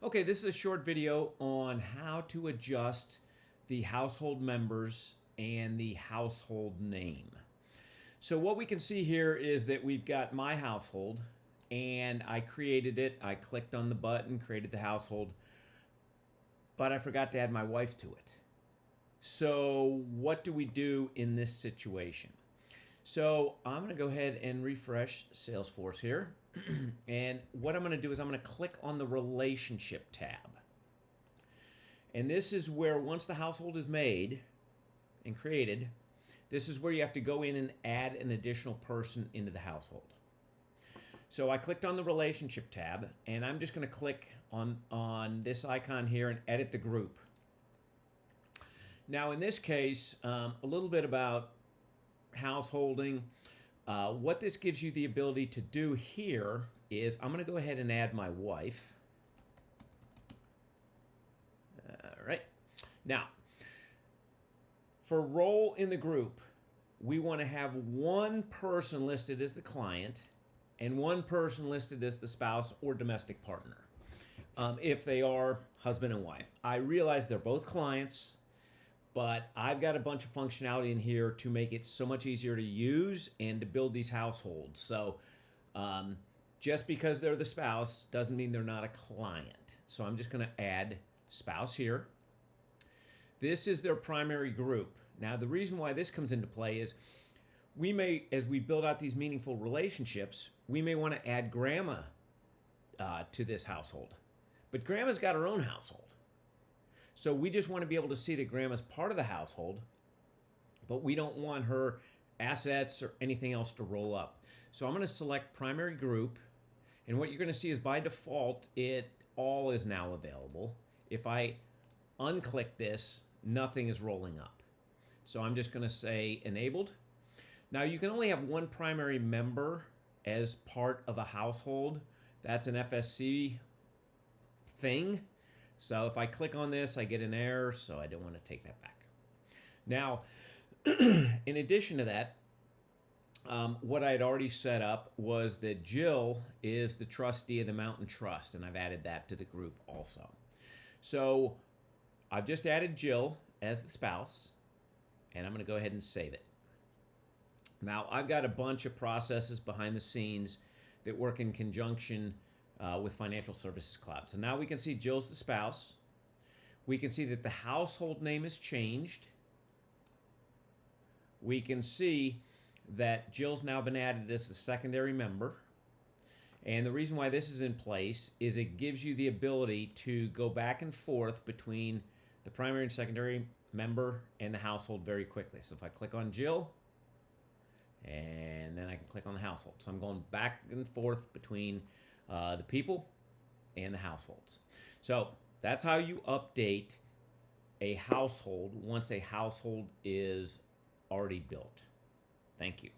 Okay, this is a short video on how to adjust the household members and the household name. So what we can see here is that we've got my household and I created it. I clicked on the button, created the household, but I forgot to add my wife to it. So what do we do in this situation? So I'm going to go ahead and refresh Salesforce here. And what I'm going to do is I'm going to click on the relationship tab. And this is where once the household is made and created, this is where you have to go in and add an additional person into the household. So I clicked on the relationship tab and I'm just going to click on this icon here and edit the group. Now in this case, a little bit about householding. What this gives you the ability to do here is I'm going to go ahead and add my wife. All right. Now, for role in the group, we want to have one person listed as the client and one person listed as the spouse or domestic partner, if they are husband and wife. I realize they're both clients, but I've got a bunch of functionality in here to make it so much easier to use and to build these households. So just because they're the spouse doesn't mean they're not a client. So I'm just going to add spouse here. This is their primary group. Now, the reason why this comes into play is we may, as we build out these meaningful relationships, we may want to add grandma to this household. But grandma's got her own household. So we just want to be able to see that grandma's part of the household, but we don't want her assets or anything else to roll up. So I'm going to select primary group, and what you're going to see is by default, it all is now available. If I unclick this, nothing is rolling up. So I'm just going to say enabled. Now you can only have one primary member as part of a household. That's an FSC thing. So if I click on this, I get an error, so I don't want to take that back. Now, in addition to that, what I had already set up was that Jill is the trustee of the Mountain Trust, and I've added that to the group also. So I've just added Jill as the spouse, and I'm going to go ahead and save it. Now, I've got a bunch of processes behind the scenes that work in conjunction with Financial Services Cloud. So now we can see Jill's the spouse. We can see that the household name is changed. We can see that Jill's now been added as a secondary member. And the reason why this is in place is it gives you the ability to go back and forth between the primary and secondary member and the household very quickly. So if I click on Jill, and then I can click on the household. So I'm going back and forth between the people and the households. So that's how you update a household once a household is already built. Thank you.